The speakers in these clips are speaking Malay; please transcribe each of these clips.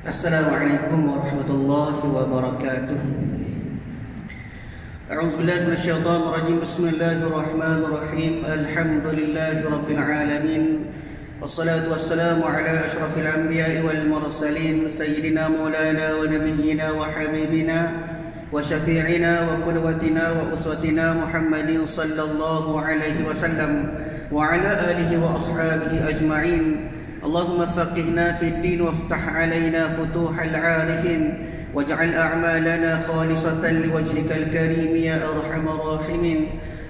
Assalamualaikum warahmatullahi wabarakatuh. A'udzubillahi minasyaitonir rajim. Bismillahirrahmanirrahim. Alhamdulillahi rabbil alamin. Wassalatu wassalamu ala asyrafil anbiya'i wal mursalin sayyidina maulana wa nabiyyina wa habibina wa syafi'ina wa qudwatina wa uswatina Muhammadin sallallahu alaihi wasallam wa ala alihi wa ashabihi ajma'in. اللهم فقهنا في الدين وافتح علينا فتوح العارفين واجعل أعمالنا خالصة لوجهك الكريم يا أرحم الراحمين.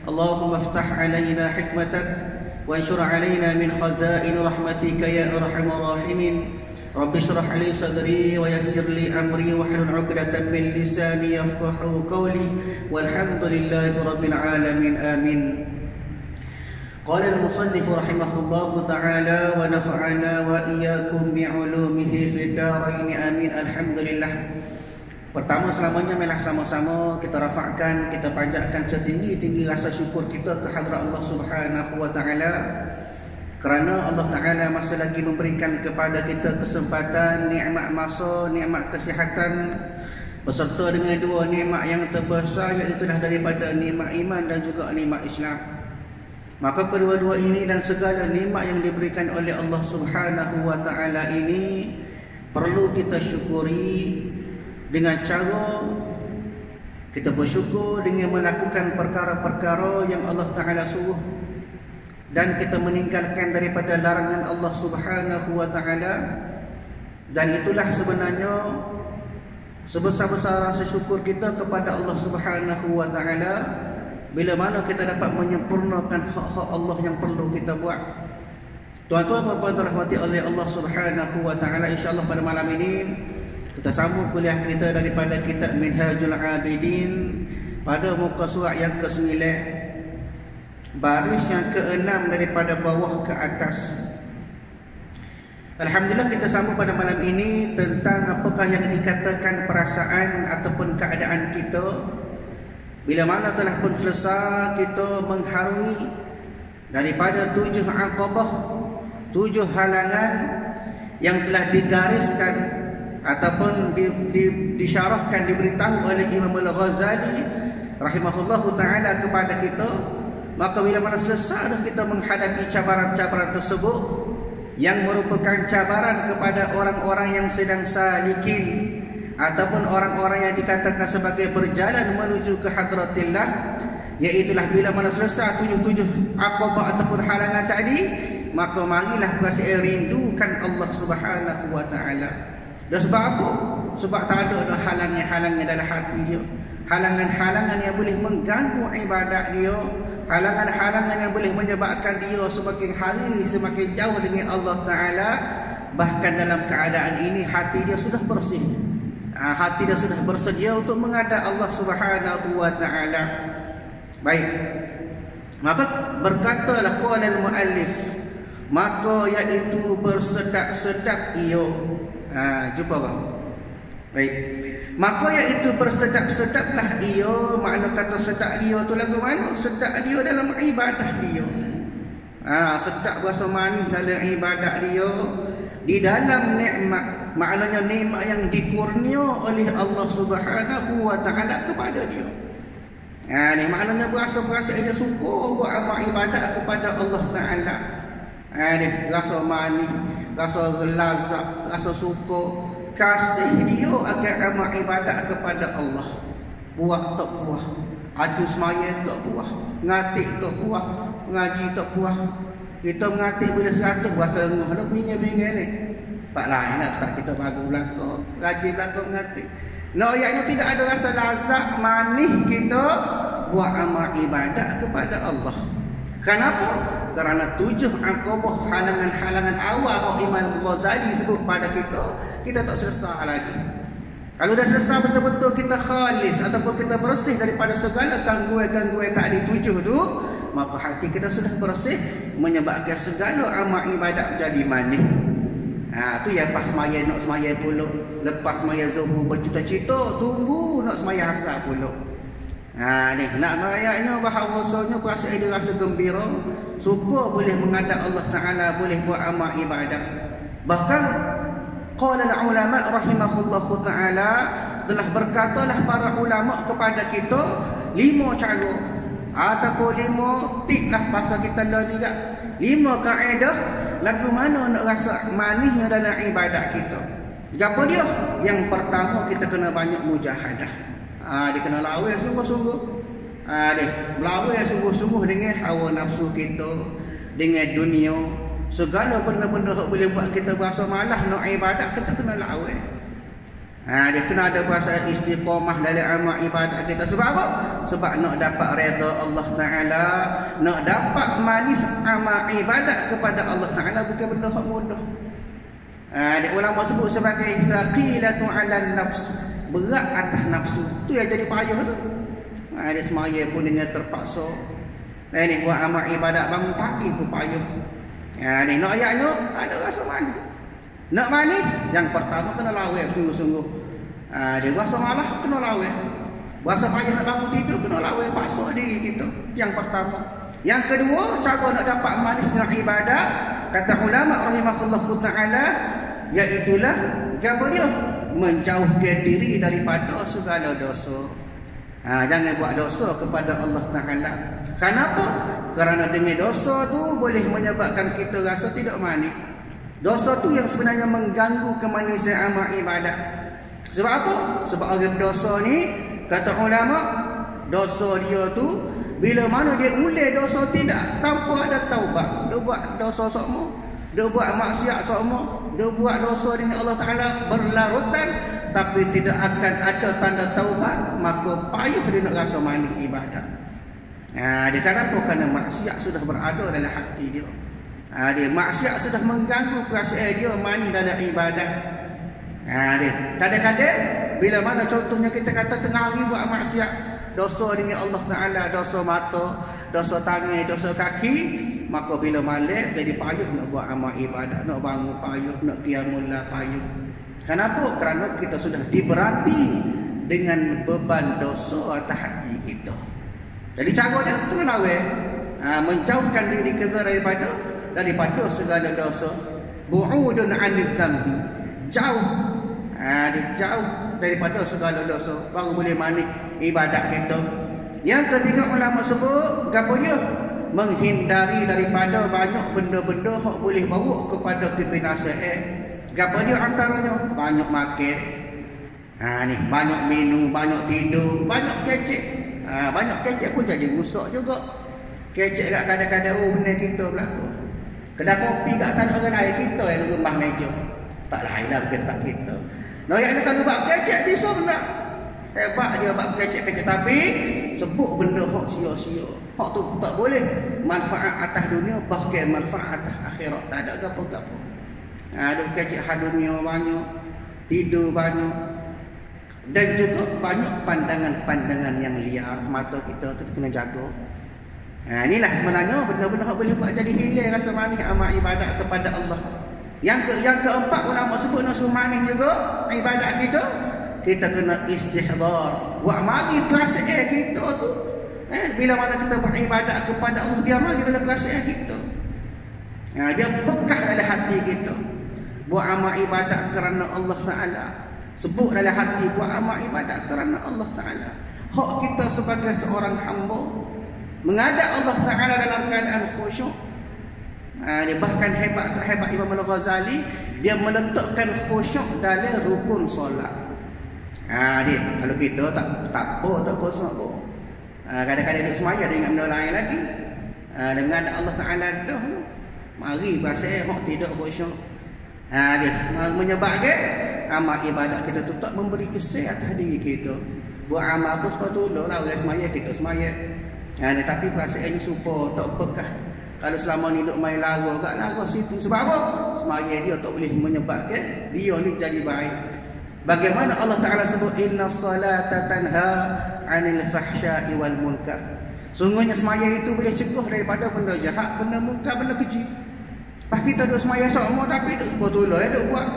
اللهم افتح علينا حكمتك وانشر علينا من خزائن رحمتك يا أرحم الراحمين. رب اشرح لي صدري ويسر لي أمري واحلل عقدة من لساني يفقهوا قولي والحمد لله رب العالمين آمين. قال المصنف رحمه الله تعالى ونفعنا وإياكم بعلومه في الدارين آمين. Alhamdulillah. Pertama selamanya marilah sama-sama kita rafa'kan, kita panjatkan setinggi-tinggi rasa syukur kita ke hadrat Allah Subhanahu wa taala kerana Allah taala masih lagi memberikan kepada kita kesempatan, nikmat masa, nikmat kesihatan beserta dengan dua nikmat yang terbesar iaitu daripada nikmat iman dan juga nikmat Islam. Maka kedua-dua ini dan segala nikmat yang diberikan oleh Allah Subhanahu wa taala ini perlu kita syukuri dengan cara kita bersyukur dengan melakukan perkara-perkara yang Allah taala suruh dan kita meninggalkan daripada larangan Allah Subhanahu wa taala. Dan itulah sebenarnya sebesar-besar rasa syukur kita kepada Allah Subhanahu wa taala bila mana kita dapat menyempurnakan hak-hak Allah yang perlu kita buat. Tuan-tuan dan puan-puan dirahmati oleh Allah Subhanahu wa taala, insyaallah pada malam ini kita sambung kuliah kita daripada kitab Minhajul Abidin pada muka surat yang ke-9, baris yang ke-6 daripada bawah ke atas. Alhamdulillah, kita sambung pada malam ini tentang apakah yang dikatakan perasaan ataupun keadaan kita bila mana telah pun selesai kita mengharungi daripada 7 aqabah, 7 halangan yang telah digariskan ataupun disyarahkan, diberitahu oleh Imam Al-Ghazali rahimahullahu ta'ala kepada kita. Maka bila mana selesai dah kita menghadapi cabaran-cabaran tersebut yang merupakan cabaran kepada orang-orang yang sedang salikin ataupun orang-orang yang dikatakan sebagai berjalan menuju ke hadratillah, iaitulah bila mana selesai 7 aqabah ataupun halangan tadi, maka marilah berasa rindukan Allah Subhanahu wa taala. Dan sebab apa? Sebab tak ada halangan-halangan dalam hati dia, halangan-halangan yang boleh mengganggu ibadat dia, halangan-halangan yang boleh menyebabkan dia semakin hari semakin jauh dengan Allah taala. Bahkan dalam keadaan ini hati dia sudah bersih, hati dia sudah bersedia untuk menghadap Allah Subhanahu wa taala. Baik. Maka berkatalah qala al-muallif, maka iaitu bersedap-sedap ia. Jumpa tak? Baik. Maka iaitu bersedap-sedaplah ia, makna kata sedap dia tu lagu mana? Sedap dia dalam ibadah dia. Sedap rasa manis dalam ibadah dia, di dalam nikmat, maknanya nikmat yang dikurnia oleh Allah Subhanahu wa taala kepada dia. Ni maknanya berasa dia syukur buat amal ibadat kepada Allah taala. Ni rasa manis, rasa lazat, rasa syukur, kasih dia akan amal ibadat kepada Allah. Buat tak puas, aju semaya tak puas, ngatik tak puas, ngaji tak puas. Kita mengatik bila 100 rasa ngah dah bingit-bingit ni. Pak lain nak tak kita baru belakang, rajin belakang mengatik. Ayatnya tidak ada rasa lazat manis kita buat amal ibadat kepada Allah. Kenapa? Kerana 7 aqabah, halangan-halangan awal Imam Ghazali sebut pada kita tak selesai lagi. Kalau dah selesai betul-betul kita khalis ataupun kita bersih daripada segala gangguan-gangguan tadi 7 tu, maka hati kita sudah bersih, menyebabkan segala amal ibadat menjadi manis. Tu yang pas semaya nak semaya pula, lepas semaya zuhur bercita-cita tunggu nak semaya asar pula. Ni nak ayatnya bahawasanya perasaan dia rasa gembira, suka boleh menghadap Allah Taala, boleh buat amal ibadat. Bahkan Qala al-ulama rahimahullahu ta'ala, telah berkatalah para ulama kepada kita 5 cara ataupun 5 tip lah bahasa kita lah juga. 5 kaedah lagu mana nak rasa manisnya dalam ibadat kita. Apa dia? Yang pertama, kita kena banyak mujahadah. Dia kena lawan sungguh-sungguh. Dia lawan sungguh-sungguh dengan hawa nafsu kita, dengan dunia. Segala benda-benda yang boleh buat kita berasa malas nak ibadat, kita kena lawan. Dia kena ada perasaan istiqamah dalam amal ibadat kita. Sebab apa? Sebab nak dapat redha Allah Ta'ala, nak dapat manis amal ibadat kepada Allah Ta'ala bukan benda yang mudah. Dia ulama sebut sebagai thaqilatu 'alan nafs, berat atas nafsu. Tu yang jadi payah tu. Dia semaya pun dengan terpaksa. Ni buat amal ibadat bangun pagi pun payah. Ni nak ayatnya ada rasa manis. Nak manis, yang pertama kena lawan sungguh-sungguh. Dia rasa malas, kena lawan. Rasa payah nak bangun tidur, kena lawan, paksa diri kita. Yang pertama. Yang kedua, cara nak dapat manis dengan ibadat, kata ulama rahimahullahu ta'ala, iaitulah apa dia? Menjauhkan diri daripada segala dosa. Jangan buat dosa kepada Allah Ta'ala. Kenapa? Kerana dengan dosa tu boleh menyebabkan kita rasa tidak manis. Dosa tu yang sebenarnya mengganggu kemanisan amal ibadat. Sebab apa? Sebab orang dosa ni, kata ulama, dosa dia tu bila mana dia ulai dosa tidak tanpa ada taubat. Dia buat dosa semua, dia buat maksiat semua, dia buat dosa dengan Allah Ta'ala berlarutan, tapi tidak akan ada tanda taubat, maka payah dia nak rasa manis ibadat. Dia kenapa? Kerana maksiat sudah berada dalam hati dia. Dia maksiat sudah mengganggu perasaan dia manis dalam ibadat. Dia kadang-kadang bila mana contohnya kita kata tengah hari buat maksiat, dosa dengan Allah Ta'ala, dosa mata, dosa tangan, dosa kaki, maka bila malam jadi payah nak buat amal ibadat, nak bangun payah, nak qiyamul lail payah. Kenapa? Kerana kita sudah diberati dengan beban dosa atas hati kita. Jadi caranya kena lawan, menjauhkan diri kita daripada segala dosa. Bu'udun 'anil dhanbi, jauh, jauh daripada segala dosa, baru boleh manis ibadat kita. Yang ketiga ulama sebut gapanya? Menghindari daripada banyak benda-benda yang boleh bawa kepada kebinasaan. Gapanya antaranya? Banyak makan, banyak minum, banyak tidur, banyak kecek. Banyak kecek pun jadi rusak juga. Kecek kat kadang-kadang benda kita berlaku. Kedai kopi kat tanah orang lain, kita yang rumah meja. Tak lain lah bukan tak kita. Yang kalau buat kecek bisa benar. Hebat dia buat kecek-kecek, tapi sebut benda hak sia-sia. Hak tu tak boleh. Manfaat atas dunia, bahkan manfaat atas akhirat. Tak ada gapo-gapo. Ada kecek hak dunia banyak, tidur banyak. Dan juga banyak pandangan-pandangan yang liar. Mata kita tu kena jaga. Inilah sebenarnya benda-benda yang boleh buat jadi hilang rasa manis amal ibadat kepada Allah. Yang keempat ulama sebut nak suruh manis juga ibadat kita. Kita kena istihdar. Buat mari perasaan kita tu. Bila mana kita beribadat kepada Allah, dia mari dalam perasaan kita. Dia bekas dalam hati kita. Buat amal ibadat kerana Allah Ta'ala. Sebut dalam hati buat amal ibadat kerana Allah Ta'ala. Hak kita sebagai seorang hamba menghadap Allah Ta'ala dalam keadaan khusyuk. Dia bahkan hebat Imam Al-Ghazali, dia meletakkan khusyuk dalam rukun solat. Dia kalau kita tak apa tak khusyuk pun. Kadang-kadang duduk semaya dia ingat benda lain lagi. Dengan Allah Ta'ala dah. Mari bahasa hak tidak khusyuk. Dia menyebabkan amal ibadat kita tu tak memberi kesan atas diri kita. Buat amal apa sepatutnya lah orang semaya kita semaya. Tapi perasaannya supaya tak bekah. Kalau selama ni duk main lara kat lara situ, sebab apa? Semaya dia tak boleh menyebabkan dia ni jadi baik. Bagaimana Allah Ta'ala sebut inna salata tanha 'anil fahsya'i wal munkar. Sungguhnya semaya itu boleh cegah daripada benda jahat, benda munkar, benda keji. Pas kita duk semaya semua tapi duk betul duk buat.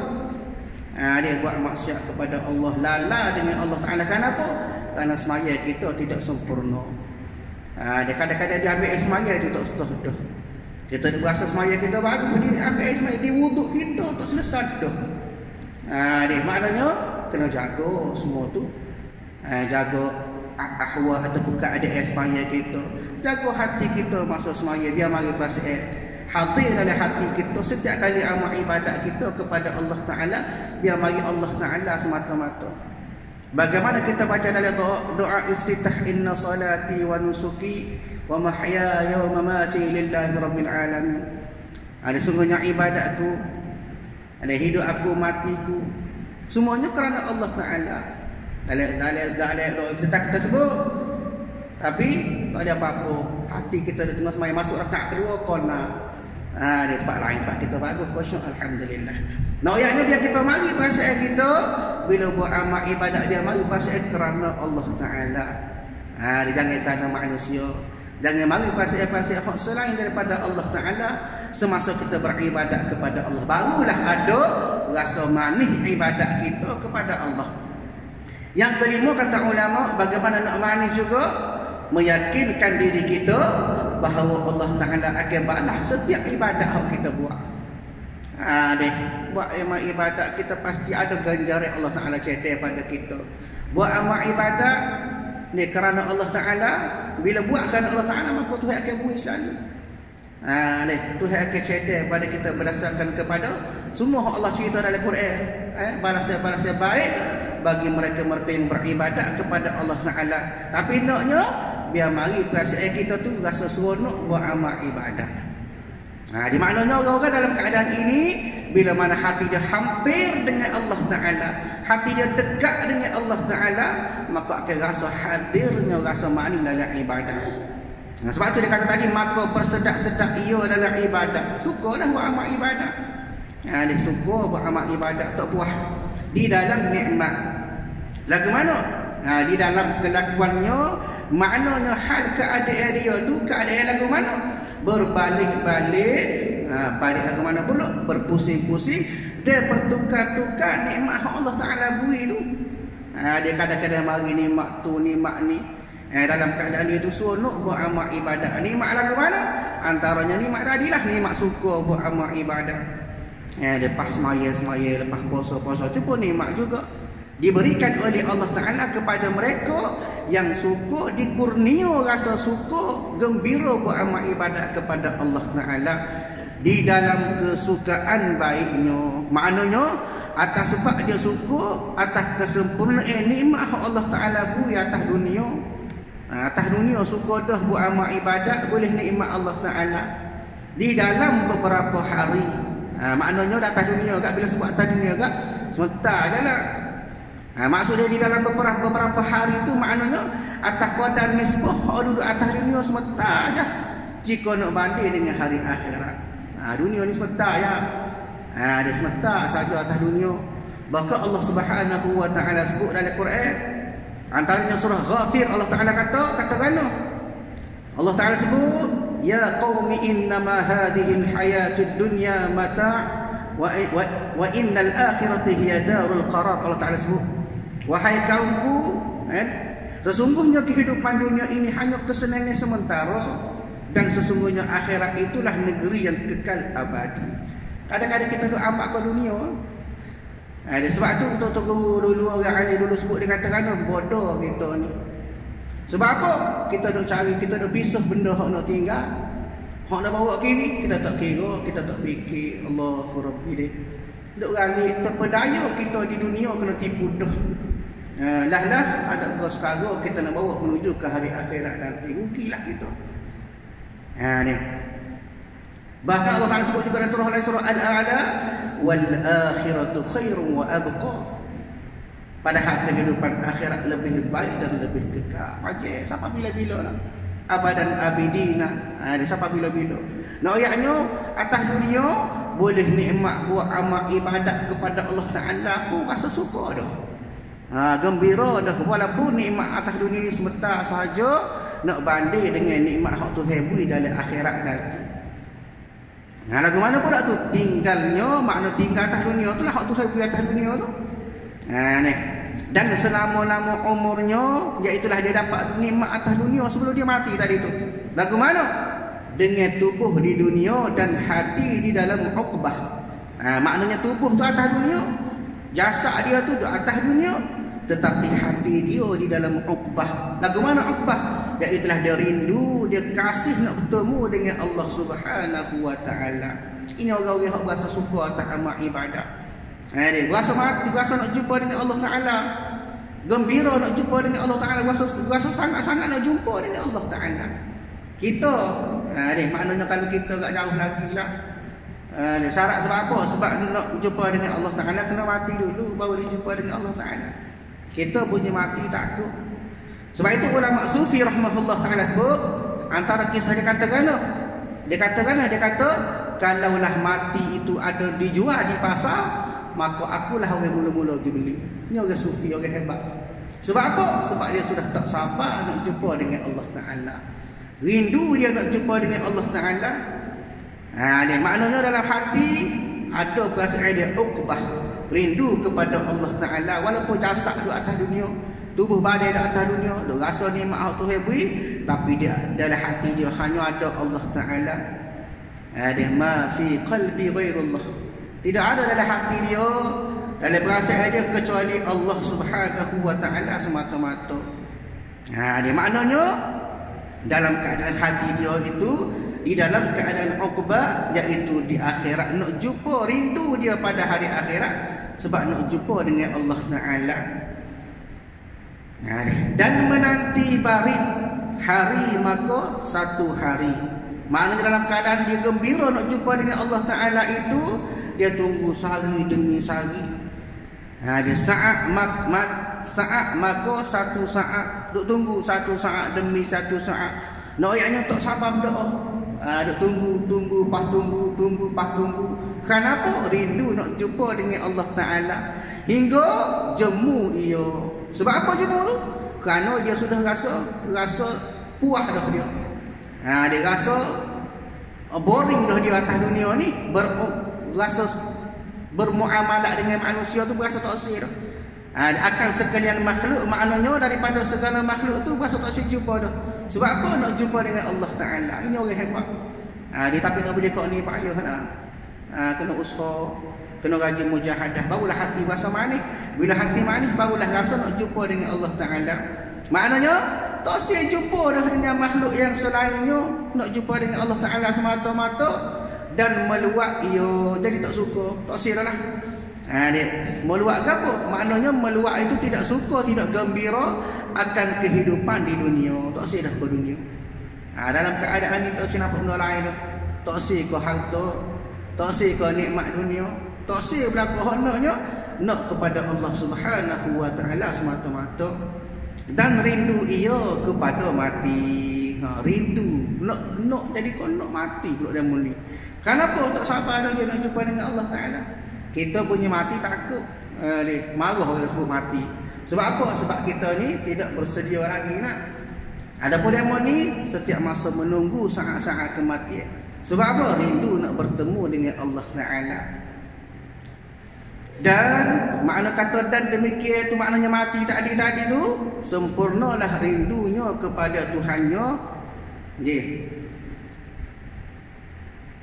Dia buat maksiat kepada Allah, lala dengan Allah Ta'ala. Kenapa? Kerana semaya kita tidak sempurna. Dia kadang-kadang dia ambil air semaya itu tak sah. Kita rasa semaya kita bagus, dia ambil air semaya, dia wuduk kita tak selesai dah. Dia maknanya kena jaga semua tu. Jaga ahwa ataupun keadaan semaya kita. Jaga hati kita masa semaya, biar mari pasal hadir dalam hati kita setiap kali amal ibadat kita kepada Allah Ta'ala, biar mari Allah Ta'ala semata-mata. Bagaimana kita baca dalam doa iftitah, inna salati wa nusuki wa mahyaya wa mamati lillahi rabbil alamin. Ada sungguhnya ibadatku, ada hidup aku, matiku, semuanya kerana Allah Ta'ala. Dalam doa iftitah kita sebut, tapi tak ada apa-apa. Hati kita di tengah semaya masuk rakaat kedua kona. Di tempat lain tempat kita bagus, khusyuk, alhamdulillah. Nah, ayatnya dia kita mari pasal kita bila buat amal ibadat, dia mari pasal kerana Allah Ta'ala. Dia jangan kerana manusia. Jangan mari pasal hak selain daripada Allah Ta'ala. Semasa kita beribadat kepada Allah, barulah ada rasa manis ibadat kita kepada Allah. Yang kelima kata ulama, bagaimana nak manis juga, meyakinkan diri kita bahawa Allah Ta'ala akan balas setiap ibadat yang kita buat. Buat amal ibadat kita pasti ada ganjaran Allah Ta'ala cetak pada kita. Buat amal ibadat ni kerana Allah Ta'ala, bila buat kerana Allah Ta'ala, maka Tuhan akan beri selalu. Tuhan akan cetak pada kita berdasarkan kepada semua yang Allah cerita dalam Quran. Balasan-balasan baik bagi mereka-mereka yang beribadat kepada Allah Ta'ala. Tapi naknya biar mari perasaan kita tu rasa seronok buat amal ibadat. Di maknanya orang-orang dalam keadaan ini, bila mana hati dia hampir dengan Allah Ta'ala, hati dia dekat dengan Allah Ta'ala, maka akan rasa hadirnya rasa manis dalam ibadat. Sebab tu dia kata tadi, maka bersedak-sedak ia dalam ibadat. Sukalah buat amal ibadat. Dia suka buat amal ibadat, tak puas di dalam nikmat. Lagu mana? Di dalam kelakuannya, maknanya hal keadaan dia tu, keadaan lagu mana? Berbalik-balik, balik lagu mana pula? Berpusing-pusing, dia bertukar-tukar nikmat Allah Ta'ala beri tu. Dia kadang-kadang mari nikmat tu, nikmat ni. Dalam keadaan dia tu seronok buat amal ibadat. Nikmat lagu mana? Antaranya nikmat tadilah, nikmat suka buat amal ibadat. Lepas semaya, lepas puasa tu pun nikmat juga. Diberikan oleh Allah Ta'ala kepada mereka yang suka, dikurnia rasa suka, gembira buat amal ibadat kepada Allah Ta'ala di dalam kesukaan baiknya. Maknanya atas sebab dia suka, atas kesempurnaan nikmat Allah Ta'ala beri atas dunia. Atas dunia suka dah buat amal ibadat, boleh nikmat Allah Ta'ala di dalam beberapa hari. Maknanya atas dunia agak, bila sebut atas dunia agak sebentar je lah. Maksudnya di dalam beberapa hari itu, maknanya atas qadar nisbah duduk atas dunia sebentar aja jika nak banding dengan hari akhirat. Dunia ni sebentar ya. Dia sebentar saja atas dunia. Bahkan Allah Subhanahu wa Ta'ala sebut dalam Quran, antaranya surah Ghafir, Allah Ta'ala kata gano. Allah Ta'ala sebut, ya qaumi innama hadhil hayatud dunya mata' wa innal akhirati hiya darul qarar. Allah Ta'ala sebut, wahai kaumku, sesungguhnya kehidupan dunia ini hanya kesenangan sementara, dan sesungguhnya akhirat itulah negeri yang kekal abadi. Kadang-kadang kita duk ampak ke dunia. Sebab tu tok dulu orang ahli dulu sebut, dia katakan bodoh kita ni. Sebab apa? Kita duk cari, kita duk pisah benda hak nak tinggal. Hak nak bawa kiri, kita tak kira, kita tak fikir. Allahu Rabbi dia. Duk ralik terpedaya kita di dunia kena tipu dah. Lah ada gos kargo kita nak bawa menuju ke hari akhirat nanti. Rugilah kita. Ni. Bahkan Allah Ta'ala sebut juga dalam surah lain, surah Al-A'la, wal akhiratu khairun wa abqa. Padahal kehidupan akhirat lebih baik dan lebih kekal. Aje sampai bila-bila lah. Abadan abidina. Sampai bila-bila. Nah, ayatnya atas dunia boleh nikmat buat amal ibadat kepada Allah Ta'ala pun rasa suka dah. Gembira dah, walaupun nikmat atas dunia ni sebentar sahaja, nak banding dengan nikmat hak Tuhan beri dalam akhirat nanti. Lagu mana pula tu? Tinggalnya, makna tinggal atas dunia tu lah hak Tuhan beri atas dunia tu. Ni. Dan selama-lama umurnya, iaitulah dia dapat nikmat atas dunia sebelum dia mati tadi tu. Lagu mana? Dengan tubuh di dunia dan hati di dalam uqbah. Maknanya tubuh tu atas dunia, Jasad dia tu di atas dunia, tetapi hati dia di dalam uqbah. Lagu mana uqbah? Iaitulah dia rindu, dia kasih nak bertemu dengan Allah Subhanahu wa taala. Ini orang-orang yang berasa suka atas amal ibadah. Dia berasa mati, berasa nak jumpa dengan Allah taala. Gembira nak jumpa dengan Allah taala, berasa sangat-sangat nak jumpa dengan Allah taala. Kita maknanya kalau kita agak jauh lagi lah. Syarat sebab apa? Sebab nak jumpa dengan Allah taala kena mati dulu baru jumpa dengan Allah taala. Kita punya mati takut. Sebab itu ulama sufi rahimahullah taala sebut antara kisah dia katakan, dia kata kalaulah mati itu ada dijual di pasar, maka akulah orang mula-mula pergi beli. Ini orang sufi, orang hebat. Sebab apa? Sebab dia sudah tak sabar nak jumpa dengan Allah taala. Rindu dia nak jumpa dengan Allah taala. Dia maknanya dalam hati ada perasaan dia uqbah, rindu kepada Allah taala. Walaupun jasad di atas dunia, tubuh badan di atas dunia, dia rasa nikmat Tuhan beri, tapi dia dalam hati dia hanya ada Allah taala. Dia ma fi qalbi ghairullah. Tidak ada dalam hati dia, dalam perasaan dia kecuali Allah Subhanahu wa taala semata-mata. Dia maknanya dalam keadaan hati dia itu di dalam keadaan uqbah, iaitu di akhirat, nak jumpa, rindu dia pada hari akhirat sebab nak jumpa dengan Allah taala. Dan menanti barit hari maka satu hari. Maknanya dalam keadaan dia gembira nak jumpa dengan Allah taala itu, dia tunggu sehari demi sehari. Dia saat maka satu saat, duk tunggu satu saat demi satu saat. Nak ayatnya tak sabar berdoa. Duk tunggu, pas tunggu. Kenapa? Rindu nak jumpa dengan Allah taala. Hingga jemu ia. Sebab apa jemu tu? Kerana dia sudah rasa puas dah dia. Dia rasa boring dah dia atas dunia ni, rasa bermuamalah dengan manusia tu berasa tak sir. Akan sekalian makhluk, maknanya daripada segala makhluk tu berasa tak sir jumpa dah. Sebab apa? Nak jumpa dengan Allah taala. Ini orang hebat. Dia tapi nak boleh kau ni payah kena usaha, kena rajin mujahadah, barulah hati rasa manis. Bila hati manis, barulah rasa nak jumpa dengan Allah taala. Maknanya tak sir jumpa dah dengan makhluk yang selainnya, nak jumpa dengan Allah taala semata-mata dan meluak ia jadi tak suka, tak sir dah lah. Dia meluak ke apa? Maknanya meluak itu tidak suka, tidak gembira akan kehidupan di dunia. Tak sir dah ke dunia. Dalam keadaan ini tak sir nampak benda lain dah. Tak sir ke harta, tak sir ke nikmat dunia, tak sir berlaku hendaknya nak kepada Allah Subhanahu wa taala semata-mata. Dan rindu ia kepada mati. Rindu nak jadi kau nak mati pula dia muli. Kenapa tak sabar dah dia nak jumpa dengan Allah taala? Kita punya mati takut. Marah orang sebut mati. Sebab apa? Sebab kita ni tidak bersedia lagi nak. Adapun demo ni setiap masa menunggu saat-saat kematian. Sebab apa? Rindu nak bertemu dengan Allah taala. Dan makna kata dan demikian itu maknanya mati tadi tu sempurnalah rindunya kepada Tuhannya.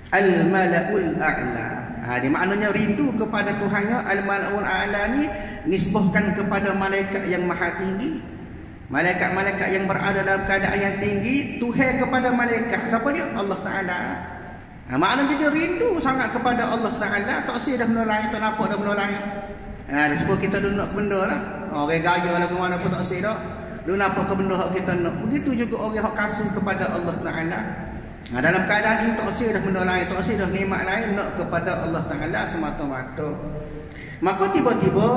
Al-Mala'ul A'la. Dia maknanya rindu kepada Tuhannya. Al-Mala'ul A'la ni nisbahkan kepada malaikat yang maha tinggi. Malaikat-malaikat yang berada dalam keadaan yang tinggi. Tuhan kepada malaikat. Siapa dia? Allah Ta'ala. Maknanya dia rindu sangat kepada Allah Ta'ala. Tak sih dah benda lain, tak nampak dah benda lain. Dia sebut kita dulu nak benda lah. Orang gaya lah ke mana pun tak sih dah. Dulu nampak ke benda yang kita nak. Begitu juga orang yang kasih kepada Allah Ta'ala. Dalam keadaan ini tak sih dah benda lain, tak sih dah nikmat lain, nak kepada Allah Ta'ala semata-mata. Maka tiba-tiba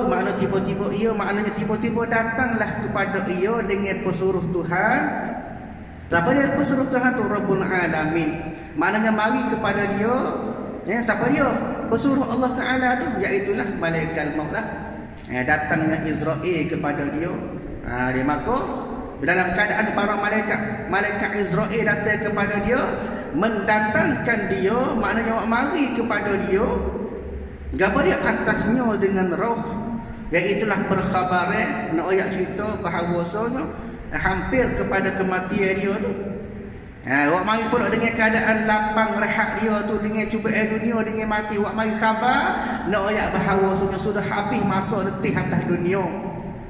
maknanya tiba-tiba datanglah kepada ia dengan pesuruh Tuhan. Siapa dia pesuruh Tuhan tu? Rabbul Alamin. Maknanya mari kepada dia. Siapa dia? Pesuruh Allah Ta'ala tu, iaitulah malaikat maut lah. Datangnya Israel kepada dia. Dia maka dalam keadaan para malaikat Israel datang kepada dia, mendatangkan dia, maknanya mari kepada dia. Gapo dia? Atasnya dengan roh, iaitulah berkhabar nak ayat cerita bahawasanya hampir kepada kematian dia tu. Wak mari pula dengan keadaan lapang rehat dia tu, dengan cubaan dunia, dengan mati, wak mari khabar nak ayat bahawa sudah habis masa letih atas dunia.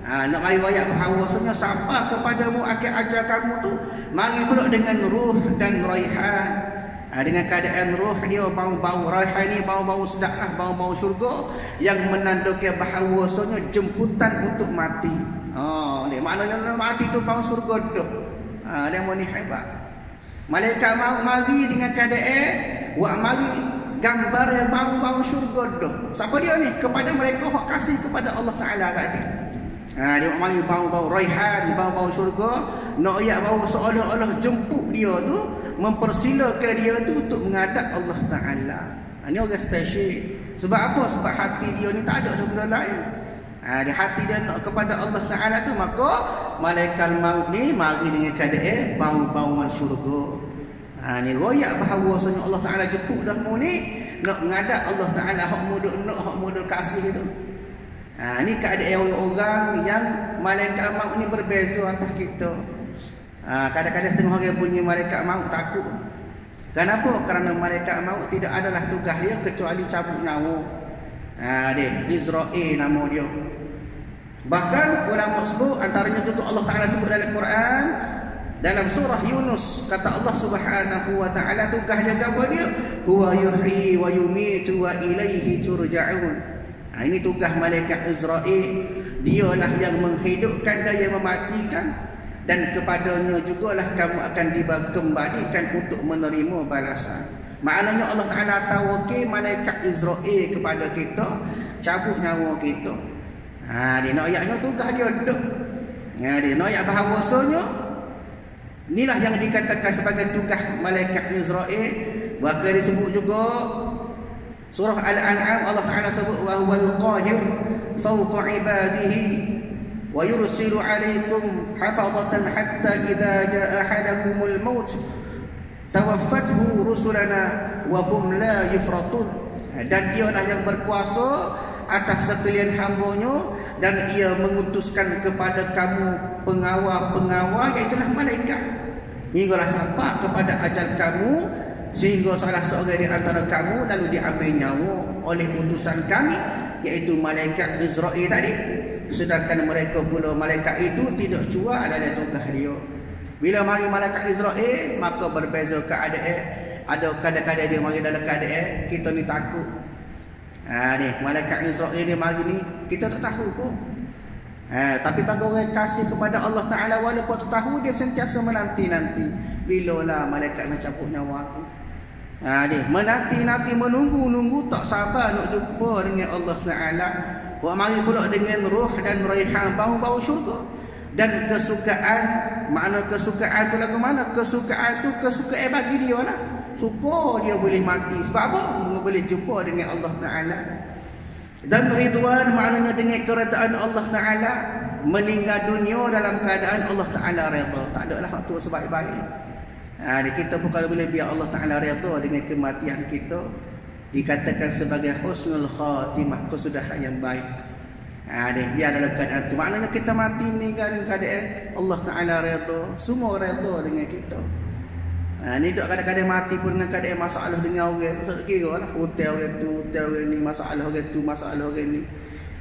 Nak mari ayat bahawa sampai kepadamu akhir ajar kamu tu, mari pula dengan ruh dan raihan. Dengan keadaan ruh dia bau-bau, raihan ni bau-bau sedap lah, bau-bau syurga yang menandakan bahawa jemputan untuk mati. Ni maknanya mati tu bau syurga dah. Dia mau ni hebat. Malaikat maut mari dengan keadaan wak mari gambar yang bau-bau syurga dah. Siapa dia ni? Kepada mereka hak kasih kepada Allah Taala tadi. Dia mari bau-bau raihan, bau-bau syurga, nak ayat bahawa seolah-olah jemput dia tu, mempersilakan dia tu untuk menghadap Allah Taala. Ini orang special. Sebab apa? Sebab hati dia ni tak ada benda lain. Di hati dia nak kepada Allah Ta'ala tu, maka malaikat maut ni mari dengan keadaan bau-bauan syurga. Ni royak bahawa Allah Ta'ala jemput dah mu ni nak menghadap Allah Ta'ala, hak muda nak, hak muda kasih tu. Ni keadaan orang-orang yang malaikat maut ni berbeza atas kita. Kadang-kadang setengah orang punya malaikat maut takut. Kenapa? Kerana malaikat maut tidak adalah tugas dia kecuali cabut nyawa. Dia Israel nama dia. Bahkan ulama sebut, antaranya juga Allah Ta'ala sebut dalam Quran, dalam surah Yunus, kata Allah Subhanahu wa Ta'ala tugas dia apa dia? Huwa yuhyi wa yumitu wa ilaihi turja'un. Ini tugas malaikat Israel. Dialah yang menghidupkan dan yang mematikan, dan kepadanya jugalah kamu akan dikembalikan untuk menerima balasan. Maknanya Allah Ta'ala tawakil malaikat Israel kepada kita, cabut nyawa kita. Dia nak ayatnya tugas dia duduk. Dia nak ayat bahawasanya inilah yang dikatakan sebagai tugas malaikat Israel. Bahkan disebut juga surah Al-An'am, Allah Ta'ala sebut wa huwal qahir fawqa ibadihi wa yursilu alaikum hafazatan hatta idza jaa ahadakumul maut tawaffathu rusulana wa hum la yufratun. Dan dialah yang berkuasa atas sekalian hamba-Nya, dan ia mengutuskan kepada kamu pengawal-pengawal, iaitulah malaikat, hinggalah sampai kepada ajal kamu, sehingga salah seorang di antara kamu lalu diambil nyawa oleh utusan kami, iaitu malaikat Israel tadi. Sedangkan mereka pula, malaikat itu tidak jual dalam tugas dia. Bila mari malaikat Israel, maka berbeza keadaan. Ada kadang-kadang dia mari dalam keadaan kita ni takut. Ni malaikat Israel ni mari ni kita tak tahu pun. Tapi bagi orang kasih kepada Allah Ta'ala, walaupun tak tahu, dia sentiasa menanti-nanti bila lah malaikat nak cabut nyawa aku. Dia menanti-nanti, menunggu-nunggu, tak sabar nak jumpa dengan Allah Ta'ala. Buat mari pula dengan ruh dan raihan, bau-bau syurga. Dan kesukaan, makna kesukaan tu lagu mana? Kesukaan tu kesukaan bagi dia lah. Suka dia boleh mati. Sebab apa? Boleh jumpa dengan Allah Ta'ala. Dan ridwan maknanya dengan keredaan Allah Ta'ala, meninggal dunia dalam keadaan Allah Ta'ala redha. Tak ada lah waktu sebaik-baik. Kita pun kalau boleh biar Allah Ta'ala redha dengan kematian kita, dikatakan sebagai husnul khatimah, kesudahan yang baik. Biar dalam keadaan itu, maknanya kita mati meninggal dalam keadaan Allah Ta'ala redha, semua redha dengan kita. Ni dok kadang-kadang mati pun dengan keadaan masalah dengan orang, tak kira lah, hotel orang tu, hotel orang ni, masalah orang tu, masalah orang ni.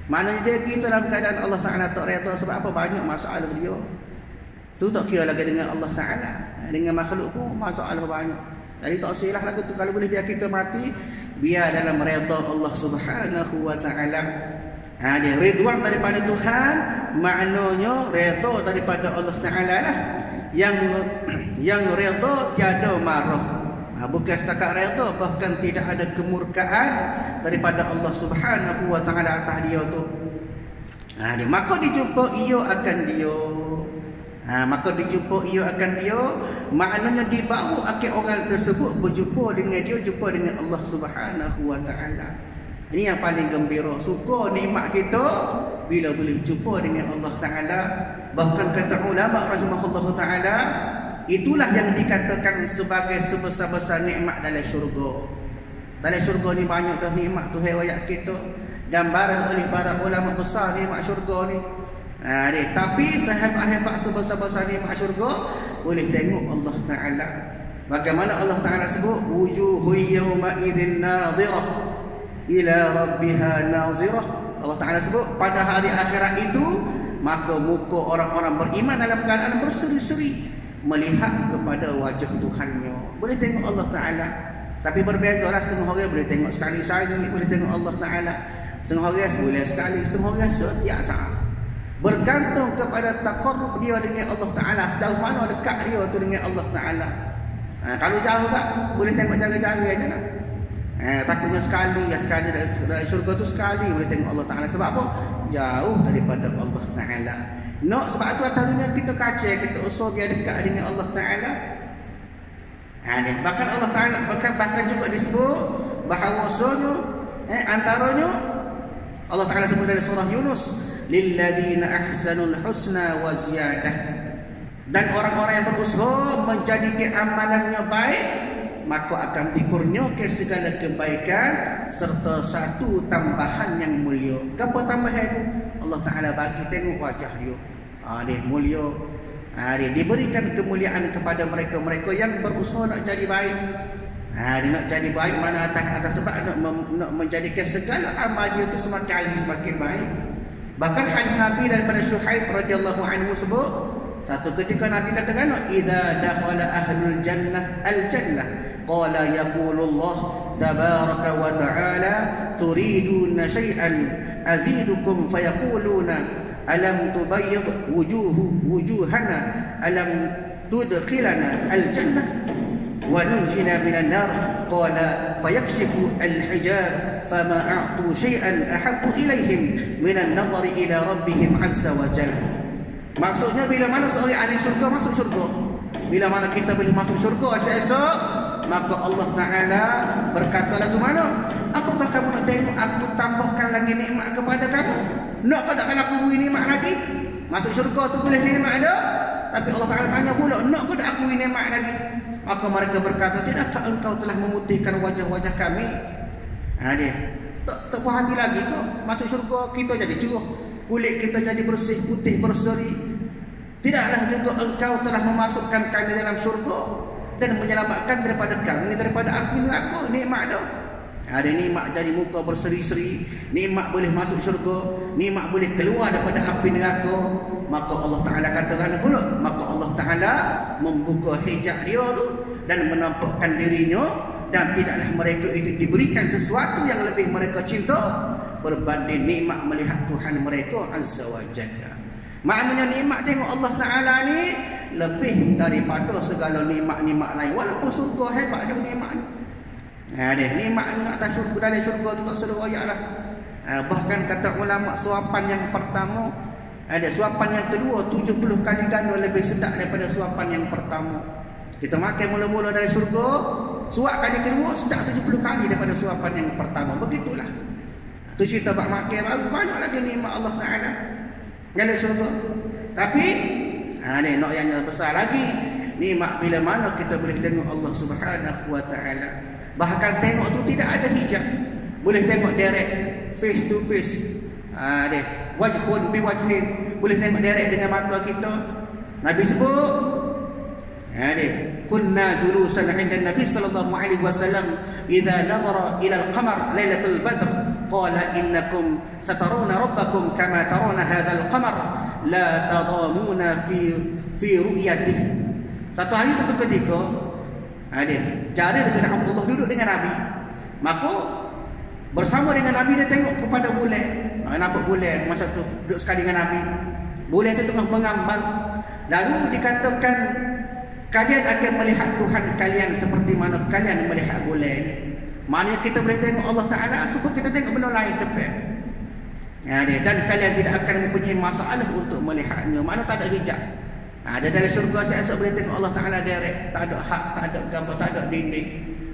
Maknanya dia kita dalam keadaan Allah Ta'ala tak redha. Sebab apa? Banyak masalah dia. Tu tak kira lagi dengan Allah Ta'ala, dengan makhluk pun masalah banyak. Jadi tak silah lagi tu, kalau boleh biar kita mati biar dalam redha Allah Subhanahu wa Ta'ala. Dia ridwan daripada Tuhan, maknanya redha daripada Allah Ta'ala lah. Yang redha tiada marah. Bukan setakat redha, bahkan tidak ada kemurkaan daripada Allah Subhanahu wa Ta'ala atas dia tu. Maka dijumpa ia akan dia. Maka dijumpa ia akan dia, maknanya dibawa akan orang tersebut berjumpa dengan dia, jumpa dengan Allah Subhanahu wa Ta'ala. Ini yang paling gembira. Suka nikmat kita bila boleh jumpa dengan Allah Ta'ala. Bahkan kata ulama rahimahullah Ta'ala, itulah yang dikatakan sebagai sebesar-besar nikmat dalam syurga. Dalam syurga ni banyak dah nikmat tu riwayat kita, gambaran oleh para ulama besar nikmat syurga ni. Tapi sahabat-sahabat sebesar-besar nikmat syurga boleh tengok Allah Ta'ala. Bagaimana Allah Ta'ala sebut, wujuhu yawma idzin nadhirah ila rabbiha nazirah. Allah Ta'ala sebut pada hari akhirat itu, maka muka orang-orang beriman dalam keadaan berseri-seri melihat kepada wajah Tuhannya. Boleh tengok Allah Ta'ala. Tapi berbeza lah, setengah orang boleh tengok sekali-sekali, boleh tengok Allah Ta'ala. Setengah orang sebulan sekali, setengah orang setiap saat. Bergantung kepada taqarrub dia dengan Allah Ta'ala, sejauh mana dekat dia tu dengan Allah Ta'ala. Kalau jauh tak, boleh tengok jari-jari aja lah. Takutnya sekali dari syurga tu sekali boleh tengok Allah Ta'ala. Sebab apa? Jauh daripada Allah Ta'ala. Sebab tu atas dunia kita kacau, kita usaha biar dekat dengan Allah Ta'ala. Bahkan Allah Ta'ala bahkan juga disebut bahawasanya antaranya Allah Ta'ala sebut dalam surah Yunus, lilladzina ahsanul husna wa ziyadah. Dan orang-orang yang berusaha menjadikan amalannya baik, maka akan dikurniakan segala kebaikan serta satu tambahan yang mulia. Apa tambahan itu? Allah Ta'ala bagi tengok wajah dia. Dia mulia. Dia diberikan kemuliaan kepada mereka-mereka yang berusaha nak jadi baik. Dia nak jadi baik mana atas sebab nak menjadikan segala amal dia itu semakin baik. Bahkan hadis Nabi daripada Syuhaib radhiyallahu anhu sebut, satu ketika Nabi katakan, idza dakhala ahlul jannah al-jannah qala yaqulullah tabaraka wa ta'ala turiduna syai'an azidukum fayaquluna alam tubayyid wujuhana alam tudkhilana al-jannah wa nunjina minan nar qala fayakshifu al-hijab fama a'tu syai'an ahabbu ilaihim minan nadhari ila rabbihim azza wa jalla. Maksudnya bila mana seorang ahli syurga masuk syurga, bila mana kita boleh masuk syurga esok-esok, maka Allah Ta'ala berkata lagu mana, apakah kamu nak tengok aku tambahkan lagi nikmat kepada kamu? Nak kau takkan aku beri nikmat lagi? Masuk syurga tu boleh nikmat ada, tapi Allah Ta'ala tanya pula, nak kau tak aku beri nikmat lagi? Maka mereka berkata, tidakkah engkau telah memutihkan wajah-wajah kami? Dia tak puas hati lagi kau. Masuk syurga kita jadi cerah, kulit kita jadi bersih, putih, berseri. Tidaklah juga engkau telah memasukkan kami dalam syurga dan menyelamatkan daripada kami daripada api neraka. Nikmat dah. Ada nikmat jadi muka berseri-seri, nikmat boleh masuk syurga, nikmat boleh keluar daripada api neraka. Maka Allah Ta'ala katakan pula, maka Allah Ta'ala membuka hijab dia tu dan menampakkan dirinya, dan tidaklah mereka itu diberikan sesuatu yang lebih mereka cinta berbanding nikmat melihat Tuhan mereka azza wa jalla. Maknanya nikmat tengok Allah Ta'ala ni lebih daripada segala nikmat-nikmat lain. Walaupun surga hebat dia nikmat ni. Nikmat ni atas syurga, dalam syurga tu tak seluruh lah. Bahkan kata ulama, suapan yang pertama, ada suapan yang kedua 70 kali ganda lebih sedap daripada suapan yang pertama. Kita makan mula-mula dari syurga, suap kali kedua sedap 70 kali daripada suapan yang pertama. Begitulah. Tu cerita bab makan baru, banyak lagi nikmat Allah Ta'ala dalam syurga. Tapi ni nak yang besar lagi, nikmat bila mana kita boleh tengok Allah Subhanahu wa Ta'ala. Bahkan tengok tu tidak ada hijab, boleh tengok direct, face to face. Wajhun bi wajhin, boleh tengok direct dengan mata kita. Nabi sebut kunna julusan 'inda Nabi sallallahu alaihi wasallam idza nadhara ila al-qamar lailatul badr qala innakum sataruna rabbakum kama taruna hadzal qamar la tadamuna fi ru'yatihi. Satu hari satu ketika Jarir bin Abdullah duduk dengan Nabi, maka bersama dengan Nabi dia tengok kepada bulan. Nampak bulan masa tu duduk sekali dengan Nabi. Bulan itu tengah mengambang. Lalu dikatakan, kalian akan melihat Tuhan kalian seperti mana kalian melihat bulan. Maknanya kita boleh tengok Allah Ta'ala sebab kita tengok benda lain depan. Dan kalian tidak akan mempunyai masalah untuk melihatnya. Mana tak ada hijab. Ada dalam syurga saya boleh tengok Allah Ta'ala direct. Tak ada hak, tak ada gambar, tak ada dinding.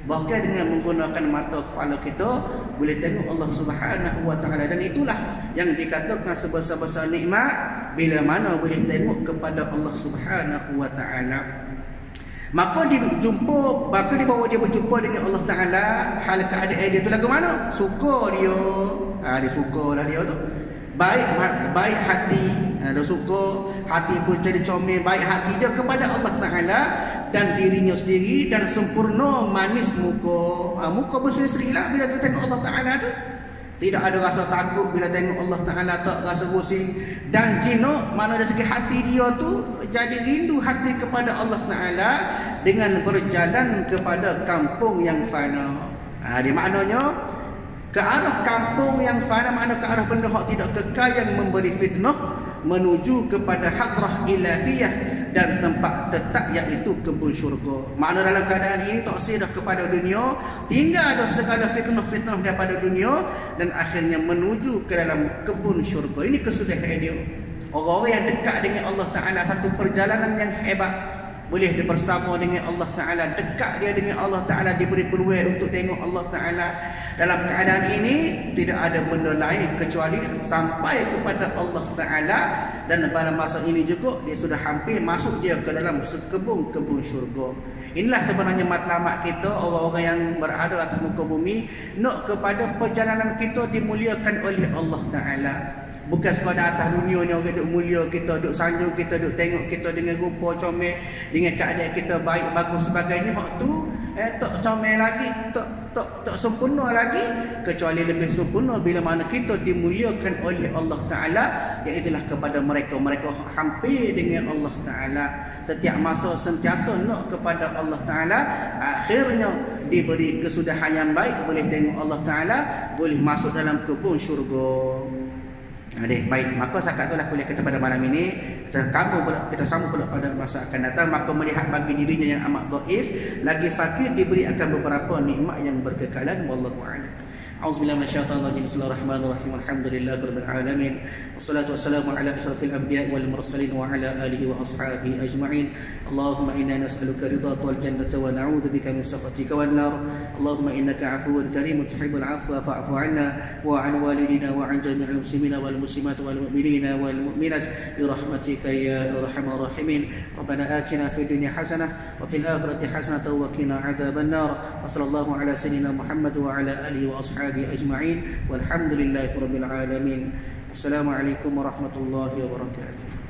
Bahkan dengan menggunakan mata kepala kita boleh tengok Allah Subhanahu wa Ta'ala. Dan itulah yang dikatakan sebesar-besar nikmat bila mana boleh tengok kepada Allah Subhanahu wa Ta'ala. Maka dibawa dia berjumpa dengan Allah Ta'ala. Hal keadaan dia tu lagu mana? Suka dia. Dia suka lah dia tu. Baik hati. Dia suka hati pun jadi comel, baik hati dia kepada Allah Ta'ala dan dirinya sendiri, dan sempurna manis muka. Muka berseri-seri lah bila kita tengok Allah Ta'ala tu. Tidak ada rasa takut bila tengok Allah Ta'ala, tak rasa pusing. Dan jinuk, mana dari segi hati dia tu jadi rindu hati kepada Allah Ta'ala dengan berjalan kepada kampung yang fana. Dia maknanya ke arah kampung yang fana, makna ke arah benda hak tidak kekal yang memberi fitnah, menuju kepada hadrah ilahiyah dan tempat tetap iaitu kebun syurga. Makna dalam keadaan ini tak sedah kepada dunia, tinggal ada segala fitnah-fitnah daripada dunia, dan akhirnya menuju ke dalam kebun syurga. Ini kesudahan dia. Orang-orang yang dekat dengan Allah Ta'ala, satu perjalanan yang hebat, boleh dia bersama dengan Allah Ta'ala, dekat dia dengan Allah Ta'ala, diberi peluang untuk tengok Allah Ta'ala. Dalam keadaan ini tidak ada benda lain kecuali sampai kepada Allah Ta'ala, dan pada masa ini juga dia sudah hampir masuk dia ke dalam kebun syurga. Inilah sebenarnya matlamat kita, orang-orang yang berada atas muka bumi, nak kepada perjalanan kita dimuliakan oleh Allah Ta'ala. Bukan sekadar atas dunia ni orang duk mulia kita, duk sanjung kita, duk tengok kita dengan rupa comel, dengan keadaan kita baik, bagus sebagainya. Hak tu tak comel lagi, tak sempurna lagi, kecuali lebih sempurna bila mana kita dimuliakan oleh Allah Ta'ala, iaitulah kepada mereka hampir dengan Allah Ta'ala. Setiap masa sentiasa nak kepada Allah Ta'ala, akhirnya diberi kesudahan yang baik, boleh tengok Allah Ta'ala, boleh masuk dalam kebun syurga. Baik, maka setakat itulah kuliah kita pada malam ini. Kita sambung pula pada masa akan datang. Maka melihat bagi dirinya yang amat dhaif, lagi fakir, diberi akan beberapa nikmat yang berkekalan. Wallahu a'lam. A'udzubillahi minasyaitonir rajim. Bismillahirrahmanirrahim. Alhamdulillahirabbil alamin. Wassalatu wassalamu ala asyrafil anbiya'i wal mursalin wa ala alihi wa ashabihi ajma'in. Allahumma inna nas'aluka ridhaka wal jannata wa na'udzubika min sakhatika wan nar. Allahumma innaka 'afuwun karimun tuhibbul 'afwa fa'fu 'anna wa 'an walidina wa 'an jami'il muslimina wal muslimat wal mu'minina wal mu'minat bi rahmatika ya arhamar rahimin. Rabbana atina fid dunya hasanah wa fil akhirati hasanah wa qina 'adzaban nar. Wa sallallahu ala sayyidina Muhammad wa ala alihi wa ashabihi ajma'in walhamdulillahi rabbil alamin. Assalamualaikum warahmatullahi wabarakatuh.